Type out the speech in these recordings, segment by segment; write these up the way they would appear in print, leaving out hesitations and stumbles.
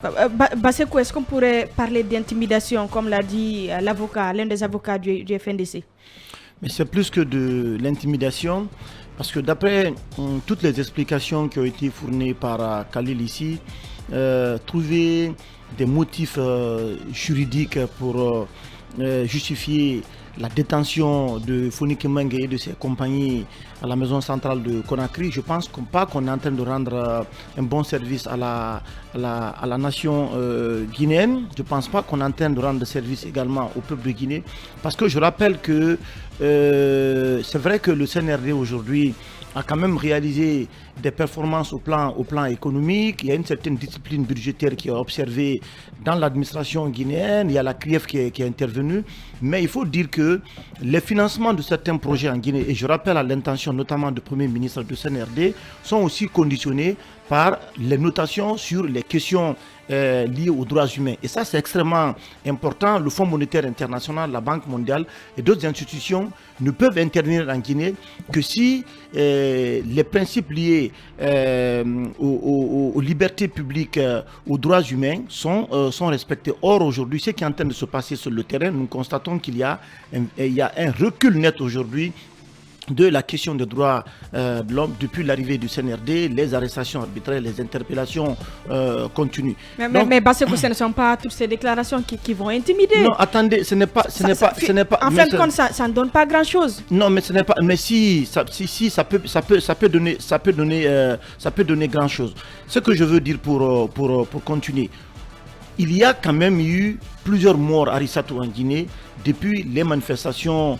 Basseko, est-ce qu'on pourrait parler d'intimidation, comme l'a dit l'avocat, l'un des avocats du FNDC? Mais c'est plus que de l'intimidation, parce que d'après toutes les explications qui ont été fournies par Khalil ici, trouver des motifs juridiques pour justifier la détention de Fonike Mengue et de ses compagnies à la maison centrale de Conakry, je pense pas qu'on est en train de rendre un bon service à la nation guinéenne. Je ne pense pas qu'on est en train de rendre service également au peuple de Guinée. Parce que je rappelle que c'est vrai que le CNRD aujourd'hui a quand même réalisé des performances au plan économique. Il y a une certaine discipline budgétaire qui est observée dans l'administration guinéenne. Il y a la CRIEF qui est intervenue. Mais il faut dire que les financements de certains projets en Guinée, et je rappelle à l'intention notamment du Premier ministre du CNRD, sont aussi conditionnés par les notations sur les questions liées aux droits humains. Et ça, c'est extrêmement important. Le Fonds monétaire international, la Banque mondiale et d'autres institutions ne peuvent intervenir en Guinée que si les principes liés aux libertés publiques, aux droits humains sont respectés. Or, aujourd'hui, ce qui est en train de se passer sur le terrain, nous constatons qu'il y a un recul net aujourd'hui de la question des droits de l'homme depuis l'arrivée du CNRD, les arrestations arbitraires, les interpellations continues. Mais Basseko, ce ne sont pas toutes ces déclarations qui vont intimider. Non, attendez, ce n'est pas. En fin de compte, ça ne donne pas grand-chose. Non, mais ce n'est pas. Mais si, ça peut donner grand-chose. Ce que je veux dire pour continuer. Il y a quand même eu plusieurs morts à Rissatou en Guinée depuis les manifestations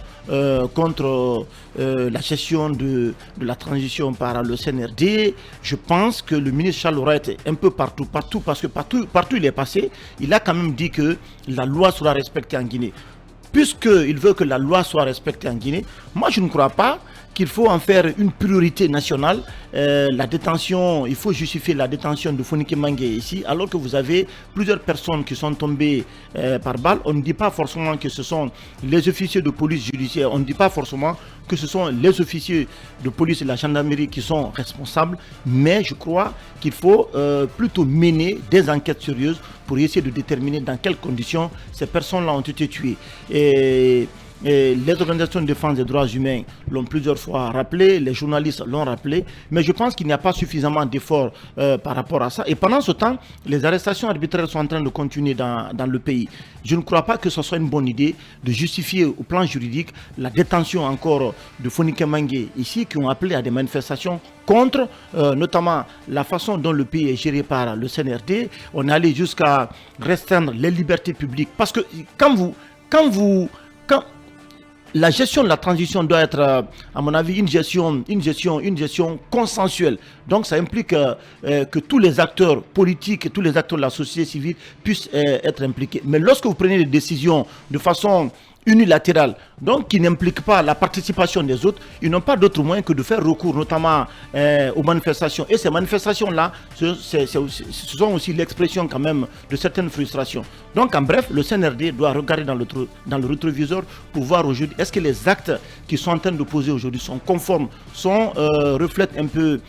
contre la gestion de la transition par le CNRD. Je pense que le ministre Charles Oura était un peu partout, parce que partout il est passé, il a quand même dit que la loi sera respectée en Guinée. Puisqu'il veut que la loi soit respectée en Guinée, moi je ne crois pas qu'il faut en faire une priorité nationale. La détention, il faut justifier la détention de Fonike Mengue ici, alors que vous avez plusieurs personnes qui sont tombées par balle. On ne dit pas forcément que ce sont les officiers de police judiciaire, on ne dit pas forcément que ce sont les officiers de police et la gendarmerie qui sont responsables, mais je crois qu'il faut plutôt mener des enquêtes sérieuses pour essayer de déterminer dans quelles conditions ces personnes-là ont été tuées. Et les organisations de défense des droits humains l'ont plusieurs fois rappelé, les journalistes l'ont rappelé, mais je pense qu'il n'y a pas suffisamment d'efforts par rapport à ça. Et pendant ce temps, les arrestations arbitraires sont en train de continuer dans le pays. Je ne crois pas que ce soit une bonne idée de justifier au plan juridique la détention encore de Fonike Mengue ici, qui ont appelé à des manifestations contre notamment la façon dont le pays est géré par le CNRD. On est allé jusqu'à restreindre les libertés publiques. Parce que quand la gestion de la transition doit être, à mon avis, une gestion consensuelle. Donc ça implique que tous les acteurs politiques et tous les acteurs de la société civile puissent être impliqués. Mais lorsque vous prenez des décisions de façon unilatérale, donc qui n'implique pas la participation des autres, ils n'ont pas d'autre moyen que de faire recours notamment aux manifestations. Et ces manifestations-là, ce sont aussi l'expression quand même de certaines frustrations. Donc en bref, le CNRD doit regarder dans le rétroviseur pour voir aujourd'hui est-ce que les actes qui sont en train de poser aujourd'hui sont conformes, reflètent un peu,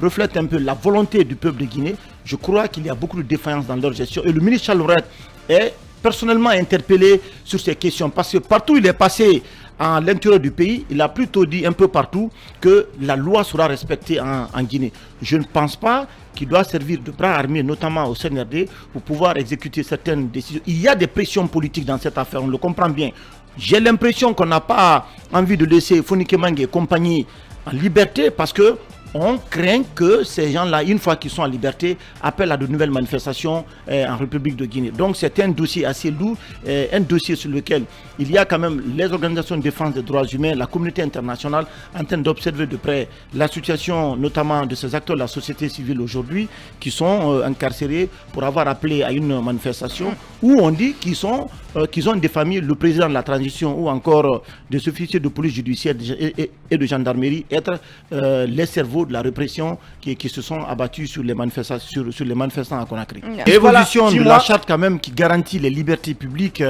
reflètent un peu la volonté du peuple de Guinée. Je crois qu'il y a beaucoup de défaillances dans leur gestion. Et le ministre Charles Oura est personnellement interpellé sur ces questions, parce que partout où il est passé à l'intérieur du pays, il a plutôt dit un peu partout que la loi sera respectée en Guinée. Je ne pense pas qu'il doit servir de bras armé, notamment au CNRD, pour pouvoir exécuter certaines décisions. Il y a des pressions politiques dans cette affaire, on le comprend bien. J'ai l'impression qu'on n'a pas envie de laisser Fonike Mengue et compagnie en liberté, parce que on craint que ces gens-là, une fois qu'ils sont en liberté, appellent à de nouvelles manifestations en République de Guinée. Donc c'est un dossier assez lourd, un dossier sur lequel il y a quand même les organisations de défense des droits humains, la communauté internationale en train d'observer de près la situation notamment de ces acteurs de la société civile aujourd'hui qui sont incarcérés pour avoir appelé à une manifestation où on dit qu'ils sont qu'ils ont des familles, le président de la transition ou encore des officiers de police judiciaire et de gendarmerie être les cerveaux de la répression qui se sont abattus sur les manifestants à Conakry. Évolution de la charte quand même qui garantit les libertés publiques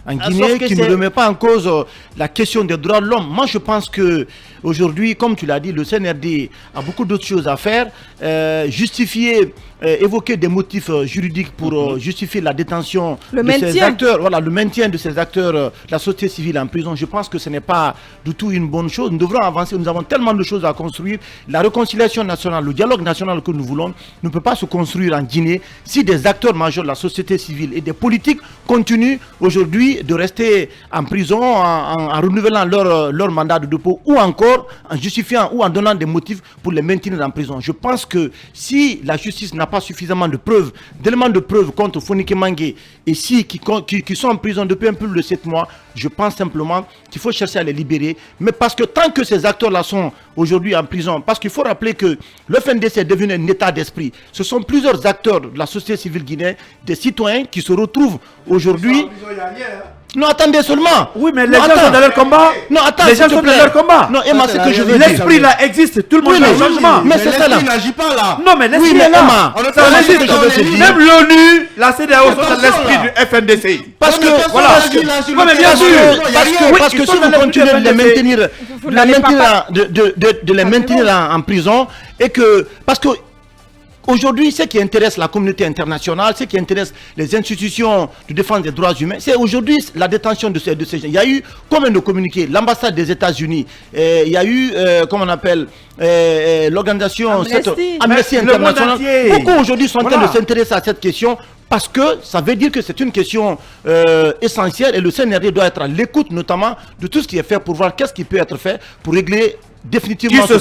en Guinée, qui ne remet pas en cause la question des droits de l'homme. Moi je pense que aujourd'hui, comme tu l'as dit, le CNRD a beaucoup d'autres choses à faire. Évoquer des motifs juridiques pour justifier la détention de ces acteurs, voilà, le maintien de ces acteurs, la société civile en prison, je pense que ce n'est pas du tout une bonne chose. Nous devrons avancer, nous avons tellement de choses à construire. La réconciliation nationale, le dialogue national que nous voulons ne peut pas se construire en Guinée si des acteurs majeurs de la société civile et des politiques continuent aujourd'hui de rester en prison en renouvelant leur mandat de dépôt ou encore en justifiant ou en donnant des motifs pour les maintenir en prison. Je pense que si la justice n'a pas suffisamment de preuves, d'éléments de preuves contre Fonike Mangué et qui sont en prison depuis un peu plus de 7 mois, je pense simplement qu'il faut chercher à les libérer. Mais parce que tant que ces acteurs-là sont aujourd'hui en prison, parce qu'il faut rappeler que le FNDC est devenu un état d'esprit. Ce sont plusieurs acteurs de la société civile guinéenne, des citoyens qui se retrouvent aujourd'hui. Non, attendez seulement. Oui, mais les gens sont dans leur combat. Non, attends, les gens sont dans leur combat. Non, Emma, c'est que je veux dire. L'esprit là existe, tout le monde veut un changement. Mais c'est ça là. L'esprit n'agit pas là. Non, mais l'esprit est là. Même l'ONU, la CEDEAO sont dans l'esprit du FNDC. Parce que, voilà. Non, mais bien sûr. Parce que si vous continuez de les maintenir en prison, et que, parce que, aujourd'hui, ce qui intéresse la communauté internationale, ce qui intéresse les institutions de défense des droits humains, c'est aujourd'hui la détention de ces gens. Il y a eu combien de communiqués? L'ambassade des États-Unis, il y a eu, comment on appelle, l'organisation Amnesty International. Beaucoup aujourd'hui sont en train de s'intéresser à cette question parce que ça veut dire que c'est une question essentielle et le CNRD doit être à l'écoute notamment de tout ce qui est fait pour voir qu'est-ce qui peut être fait pour régler définitivement ce